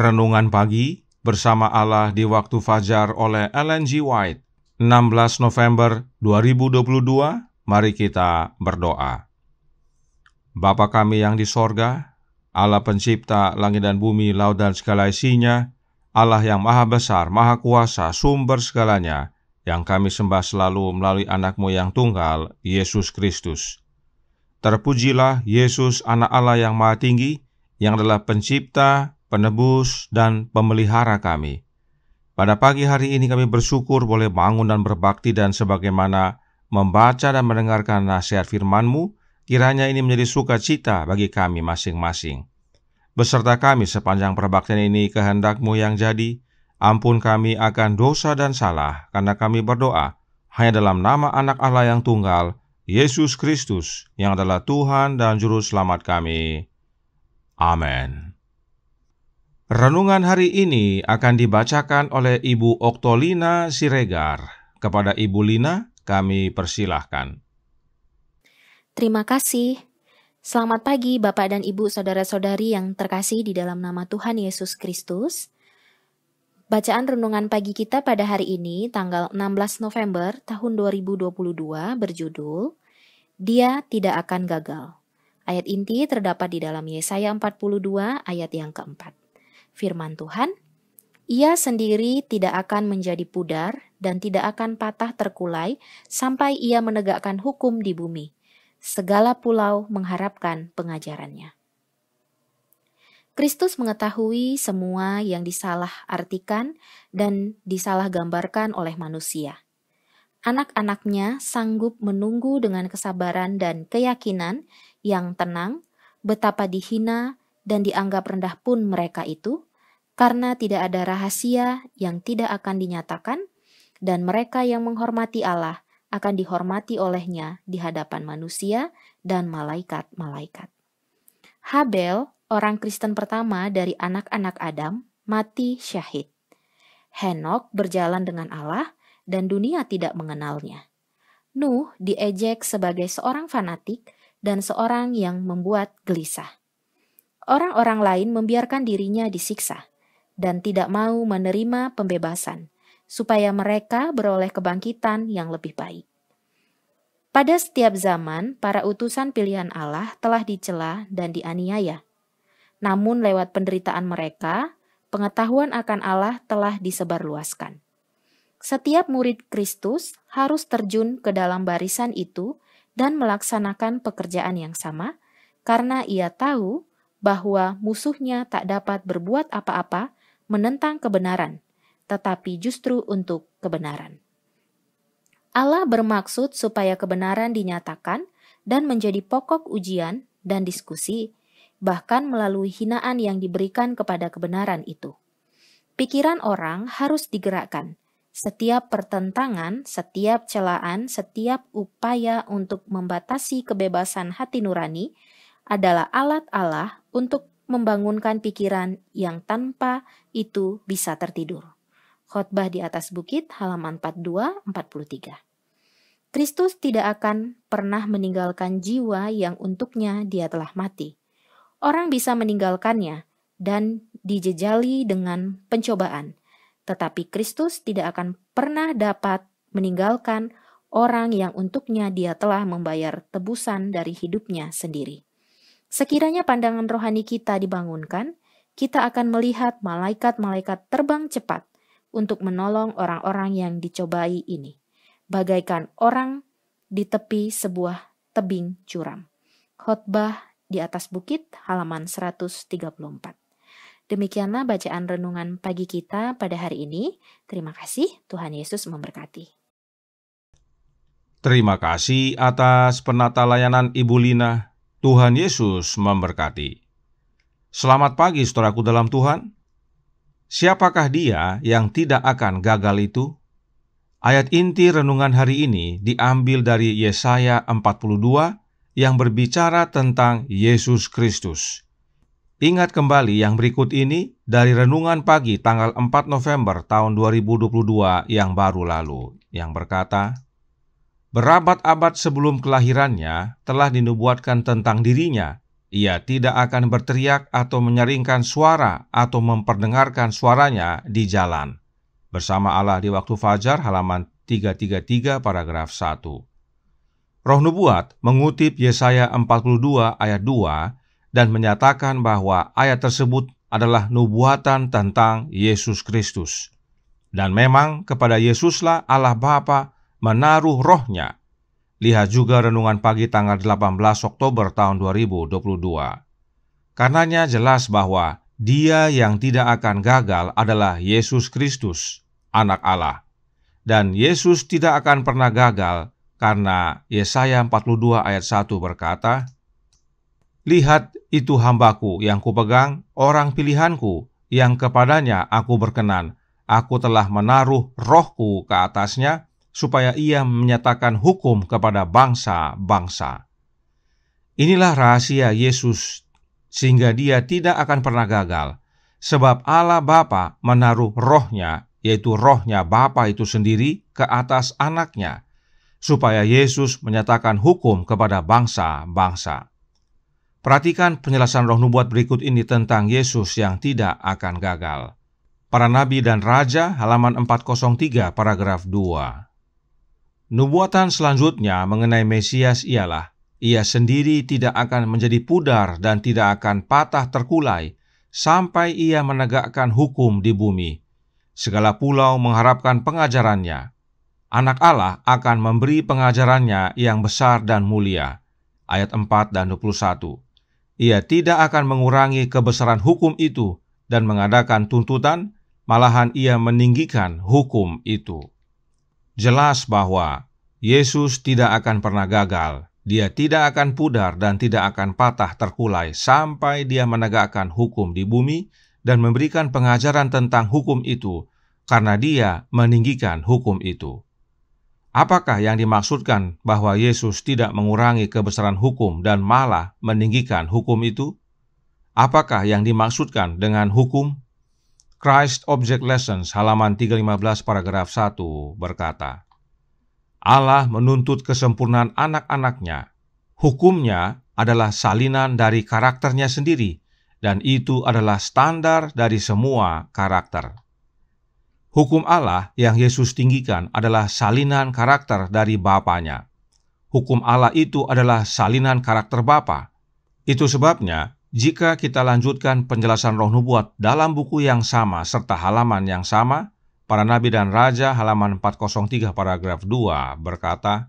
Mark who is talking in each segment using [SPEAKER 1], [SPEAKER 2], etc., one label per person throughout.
[SPEAKER 1] Renungan Pagi Bersama Allah di Waktu Fajar oleh Ellen G. White, 16 November 2022. Mari kita berdoa. Bapa kami yang di sorga, Allah pencipta langit dan bumi, laut dan segala isinya, Allah yang maha besar, maha kuasa, sumber segalanya, yang kami sembah selalu melalui anak-Mu yang tunggal, Yesus Kristus. Terpujilah Yesus, anak Allah yang maha tinggi, yang adalah pencipta, penebus, dan pemelihara kami. Pada pagi hari ini kami bersyukur boleh bangun dan berbakti, dan sebagaimana membaca dan mendengarkan nasihat firman-Mu, kiranya ini menjadi sukacita bagi kami masing-masing. Beserta kami sepanjang perbaktian ini, kehendak-Mu yang jadi. Ampun kami akan dosa dan salah, karena kami berdoa hanya dalam nama anak Allah yang tunggal, Yesus Kristus, yang adalah Tuhan dan Juru Selamat kami. Amin. Renungan hari ini akan dibacakan oleh Ibu Oktolina Siregar. Kepada Ibu Lina, kami persilahkan.
[SPEAKER 2] Terima kasih. Selamat pagi Bapak dan Ibu, saudara-saudari yang terkasih di dalam nama Tuhan Yesus Kristus. Bacaan renungan pagi kita pada hari ini, tanggal 16 November tahun 2022, berjudul, Dia Tidak Akan Gagal. Ayat inti terdapat di dalam Yesaya 42 ayat yang keempat. Firman Tuhan, Ia sendiri tidak akan menjadi pudar dan tidak akan patah terkulai sampai Ia menegakkan hukum di bumi. Segala pulau mengharapkan pengajarannya. Kristus mengetahui semua yang disalah-artikan dan disalah-gambarkan oleh manusia. Anak-anaknya sanggup menunggu dengan kesabaran dan keyakinan yang tenang betapa dihina dan dianggap rendah pun mereka itu, karena tidak ada rahasia yang tidak akan dinyatakan, dan mereka yang menghormati Allah akan dihormati olehnya di hadapan manusia dan malaikat-malaikat. Habel, orang Kristen pertama dari anak-anak Adam, mati syahid. Henokh berjalan dengan Allah dan dunia tidak mengenalnya. Nuh diejek sebagai seorang fanatik dan seorang yang membuat gelisah. Orang-orang lain membiarkan dirinya disiksa dan tidak mau menerima pembebasan, supaya mereka beroleh kebangkitan yang lebih baik. Pada setiap zaman, para utusan pilihan Allah telah dicela dan dianiaya. Namun lewat penderitaan mereka, pengetahuan akan Allah telah disebarluaskan. Setiap murid Kristus harus terjun ke dalam barisan itu dan melaksanakan pekerjaan yang sama, karena ia tahu bahwa musuhnya tak dapat berbuat apa-apa menentang kebenaran, tetapi justru untuk kebenaran. Allah bermaksud supaya kebenaran dinyatakan dan menjadi pokok ujian dan diskusi, bahkan melalui hinaan yang diberikan kepada kebenaran itu. Pikiran orang harus digerakkan. Setiap pertentangan, setiap celaan, setiap upaya untuk membatasi kebebasan hati nurani adalah alat Allah untuk membangunkan pikiran yang tanpa itu bisa tertidur. Khotbah di atas bukit, halaman 42-43. Kristus tidak akan pernah meninggalkan jiwa yang untuknya dia telah mati. Orang bisa meninggalkannya dan dijejali dengan pencobaan, tetapi Kristus tidak akan pernah dapat meninggalkan orang yang untuknya dia telah membayar tebusan dari hidupnya sendiri. Sekiranya pandangan rohani kita dibangunkan, kita akan melihat malaikat-malaikat terbang cepat untuk menolong orang-orang yang dicobai ini, bagaikan orang di tepi sebuah tebing curam. Khotbah di atas bukit, halaman 134. Demikianlah bacaan renungan pagi kita pada hari ini. Terima kasih, Tuhan Yesus memberkati.
[SPEAKER 1] Terima kasih atas penata layanan Ibu Lina. Tuhan Yesus memberkati. Selamat pagi saudaraku dalam Tuhan. Siapakah dia yang tidak akan gagal itu? Ayat inti renungan hari ini diambil dari Yesaya 42 yang berbicara tentang Yesus Kristus. Ingat kembali yang berikut ini dari renungan pagi tanggal 4 November tahun 2022 yang baru lalu, yang berkata, Berabad-abad sebelum kelahirannya telah dinubuatkan tentang dirinya Ia tidak akan berteriak atau menyaringkan suara atau memperdengarkan suaranya di jalan. Bersama Allah di waktu fajar, halaman 333 paragraf 1. Roh Nubuat mengutip Yesaya 42 ayat 2 dan menyatakan bahwa ayat tersebut adalah nubuatan tentang Yesus Kristus. Dan memang kepada Yesuslah Allah Bapa menaruh rohnya. Lihat juga renungan pagi tanggal 18 Oktober tahun 2022. Karenanya jelas bahwa Dia yang tidak akan gagal adalah Yesus Kristus, Anak Allah. Dan Yesus tidak akan pernah gagal karena Yesaya 42 ayat 1 berkata, "Lihat, itu hambaku yang kupegang, orang pilihanku, yang kepadanya aku berkenan. Aku telah menaruh rohku ke atasnya, supaya ia menyatakan hukum kepada bangsa-bangsa." Inilah rahasia Yesus, sehingga Dia tidak akan pernah gagal, sebab Allah Bapa menaruh rohnya, yaitu rohnya Bapa itu sendiri, ke atas anaknya, supaya Yesus menyatakan hukum kepada bangsa-bangsa. Perhatikan penjelasan roh nubuat berikut ini tentang Yesus yang tidak akan gagal. Para Nabi dan Raja, halaman 403, paragraf 2. Nubuatan selanjutnya mengenai Mesias ialah, Ia sendiri tidak akan menjadi pudar dan tidak akan patah terkulai, sampai Ia menegakkan hukum di bumi. Segala pulau mengharapkan pengajarannya. Anak Allah akan memberi pengajarannya yang besar dan mulia. Ayat 4 dan 21. Ia tidak akan mengurangi kebesaran hukum itu dan mengadakan tuntutan, malahan Ia meninggikan hukum itu. Jelas bahwa Yesus tidak akan pernah gagal. Dia tidak akan pudar dan tidak akan patah terkulai sampai Dia menegakkan hukum di bumi dan memberikan pengajaran tentang hukum itu, karena Dia meninggikan hukum itu. Apakah yang dimaksudkan bahwa Yesus tidak mengurangi kebesaran hukum dan malah meninggikan hukum itu? Apakah yang dimaksudkan dengan hukum? Christ Object Lessons, halaman 315 paragraf 1 berkata, Allah menuntut kesempurnaan anak-anaknya. Hukumnya adalah salinan dari karakternya sendiri, dan itu adalah standar dari semua karakter. Hukum Allah yang Yesus tinggikan adalah salinan karakter dari Bapanya. Hukum Allah itu adalah salinan karakter Bapa. Itu sebabnya, jika kita lanjutkan penjelasan roh nubuat dalam buku yang sama serta halaman yang sama, Para Nabi dan Raja halaman 403 paragraf 2 berkata,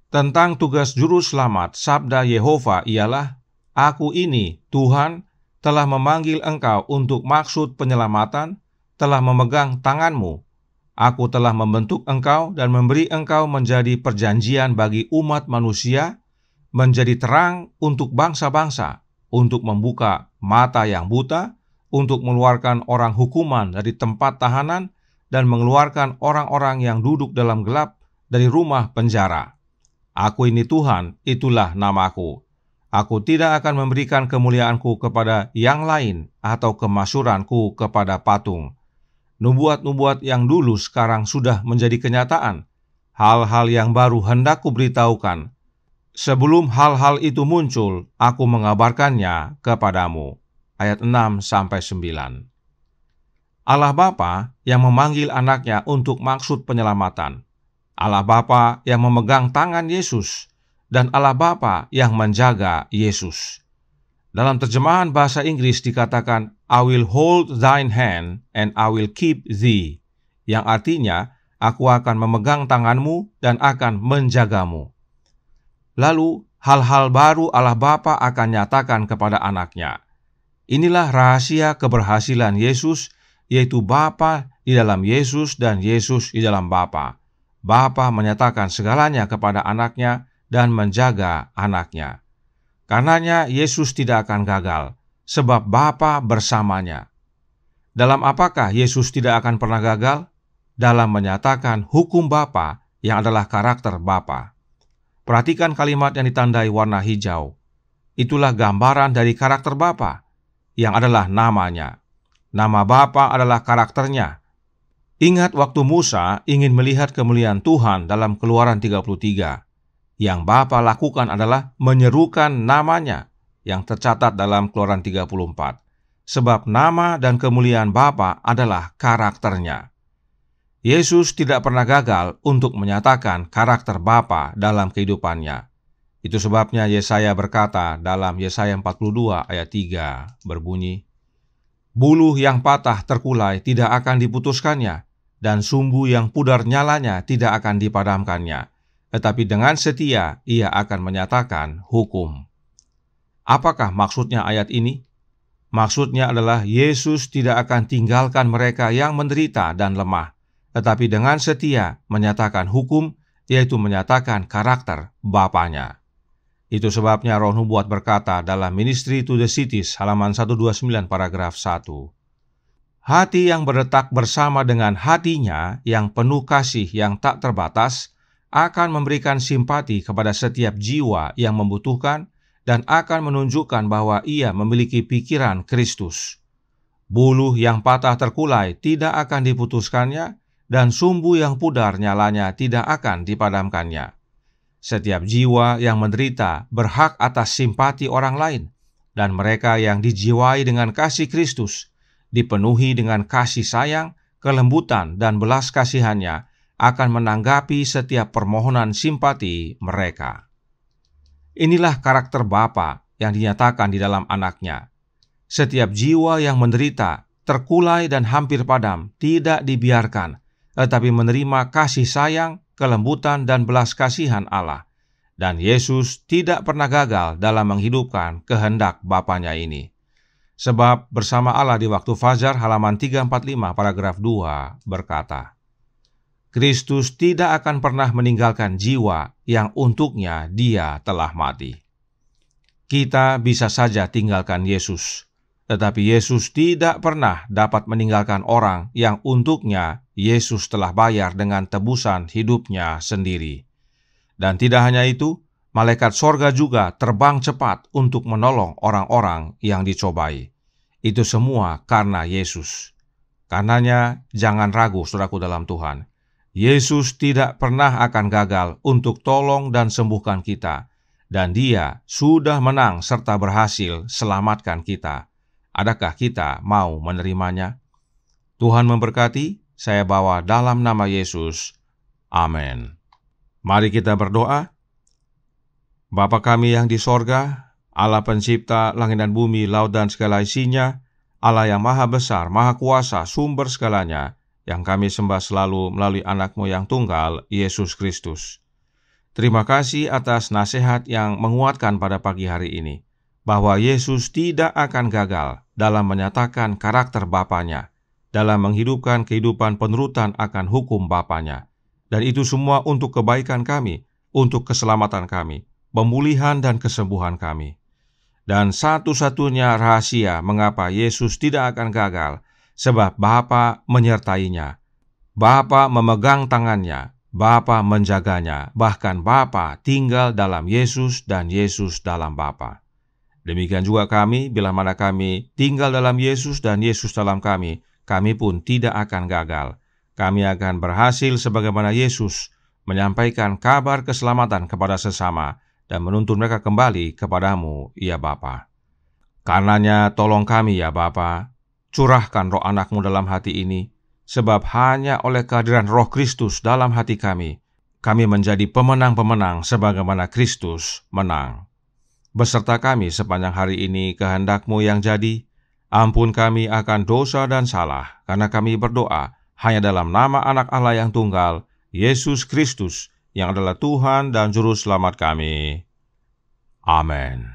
[SPEAKER 1] tentang tugas juru selamat, sabda Yehova ialah, Aku ini, Tuhan, telah memanggil engkau untuk maksud penyelamatan, telah memegang tanganmu. Aku telah membentuk engkau dan memberi engkau menjadi perjanjian bagi umat manusia, menjadi terang untuk bangsa-bangsa, untuk membuka mata yang buta, untuk mengeluarkan orang hukuman dari tempat tahanan, dan mengeluarkan orang-orang yang duduk dalam gelap dari rumah penjara. Aku ini Tuhan, itulah namaku. Aku tidak akan memberikan kemuliaanku kepada yang lain atau kemasyuranku kepada patung. Nubuat-nubuat yang dulu sekarang sudah menjadi kenyataan. Hal-hal yang baru hendak kuberitahukan. Sebelum hal-hal itu muncul, aku mengabarkannya kepadamu. Ayat 6-9. Allah Bapa yang memanggil anaknya untuk maksud penyelamatan. Allah Bapa yang memegang tangan Yesus, dan Allah Bapa yang menjaga Yesus. Dalam terjemahan bahasa Inggris dikatakan, I will hold thine hand and I will keep thee, yang artinya, aku akan memegang tanganmu dan akan menjagamu. Lalu, hal-hal baru Allah Bapa akan nyatakan kepada anaknya. Inilah rahasia keberhasilan Yesus, yaitu Bapa di dalam Yesus dan Yesus di dalam Bapa. Bapa menyatakan segalanya kepada anaknya dan menjaga anaknya. Karenanya Yesus tidak akan gagal, sebab Bapa bersamanya. Dalam apakah Yesus tidak akan pernah gagal? Dalam menyatakan hukum Bapa yang adalah karakter Bapa. Perhatikan kalimat yang ditandai warna hijau. Itulah gambaran dari karakter Bapa, yang adalah namanya. Nama Bapa adalah karakternya. Ingat waktu Musa ingin melihat kemuliaan Tuhan dalam Keluaran 33. Yang Bapa lakukan adalah menyerukan namanya. yang tercatat dalam Keluaran 34. Sebab nama dan kemuliaan Bapa adalah karakternya. Yesus tidak pernah gagal untuk menyatakan karakter Bapa dalam kehidupannya. Itu sebabnya Yesaya berkata dalam Yesaya 42 ayat 3 berbunyi, "Buluh yang patah terkulai tidak akan diputuskannya, dan sumbu yang pudar nyalanya tidak akan dipadamkannya. Tetapi dengan setia ia akan menyatakan hukum." Apakah maksudnya ayat ini? Maksudnya adalah Yesus tidak akan tinggalkan mereka yang menderita dan lemah, tetapi dengan setia menyatakan hukum, yaitu menyatakan karakter Bapanya. Itu sebabnya Roh Nubuat berkata dalam Ministry to the Cities halaman 129 paragraf 1. Hati yang berdetak bersama dengan hatinya yang penuh kasih yang tak terbatas akan memberikan simpati kepada setiap jiwa yang membutuhkan dan akan menunjukkan bahwa ia memiliki pikiran Kristus. Buluh yang patah terkulai tidak akan diputuskannya, dan sumbu yang pudar nyalanya tidak akan dipadamkannya. Setiap jiwa yang menderita berhak atas simpati orang lain, dan mereka yang dijiwai dengan kasih Kristus, dipenuhi dengan kasih sayang, kelembutan, dan belas kasihannya, akan menanggapi setiap permohonan simpati mereka. Inilah karakter Bapa yang dinyatakan di dalam anaknya. Setiap jiwa yang menderita, terkulai dan hampir padam tidak dibiarkan, tetapi menerima kasih sayang, kelembutan dan belas kasihan Allah. Dan Yesus tidak pernah gagal dalam menghidupkan kehendak Bapanya ini. Sebab bersama Allah di waktu fajar halaman 345 paragraf 2 berkata, Kristus tidak akan pernah meninggalkan jiwa yang untuknya dia telah mati. Kita bisa saja tinggalkan Yesus, tetapi Yesus tidak pernah dapat meninggalkan orang yang untuknya Yesus telah bayar dengan tebusan hidupnya sendiri. Dan tidak hanya itu, malaikat sorga juga terbang cepat untuk menolong orang-orang yang dicobai. Itu semua karena Yesus. Karenanya, jangan ragu saudaraku dalam Tuhan. Yesus tidak pernah akan gagal untuk tolong dan sembuhkan kita, dan Dia sudah menang serta berhasil selamatkan kita. Adakah kita mau menerimanya? Tuhan memberkati, saya bawa dalam nama Yesus. Amin. Mari kita berdoa. Bapa kami yang di sorga, Allah pencipta langit dan bumi, laut dan segala isinya, Allah yang maha besar, maha kuasa, sumber segalanya, yang kami sembah selalu melalui anak-Mu yang tunggal, Yesus Kristus. Terima kasih atas nasihat yang menguatkan pada pagi hari ini, bahwa Yesus tidak akan gagal dalam menyatakan karakter Bapanya, dalam menghidupkan kehidupan penurutan akan hukum Bapanya. Dan itu semua untuk kebaikan kami, untuk keselamatan kami, pemulihan dan kesembuhan kami. Dan satu-satunya rahasia mengapa Yesus tidak akan gagal, sebab Bapa menyertainya. Bapa memegang tangannya, Bapa menjaganya, bahkan Bapa tinggal dalam Yesus dan Yesus dalam Bapa. Demikian juga kami, bila mana kami tinggal dalam Yesus dan Yesus dalam kami pun tidak akan gagal. Kami akan berhasil sebagaimana Yesus menyampaikan kabar keselamatan kepada sesama dan menuntun mereka kembali kepadamu, ya Bapa. Karenanya tolong kami, ya Bapa, curahkan roh anak-Mu dalam hati ini, sebab hanya oleh kehadiran roh Kristus dalam hati kami menjadi pemenang-pemenang sebagaimana Kristus menang. Beserta kami sepanjang hari ini kehendak-Mu yang jadi, ampun kami akan dosa dan salah, karena kami berdoa hanya dalam nama anak Allah yang tunggal, Yesus Kristus, yang adalah Tuhan dan Juru Selamat kami. Amin.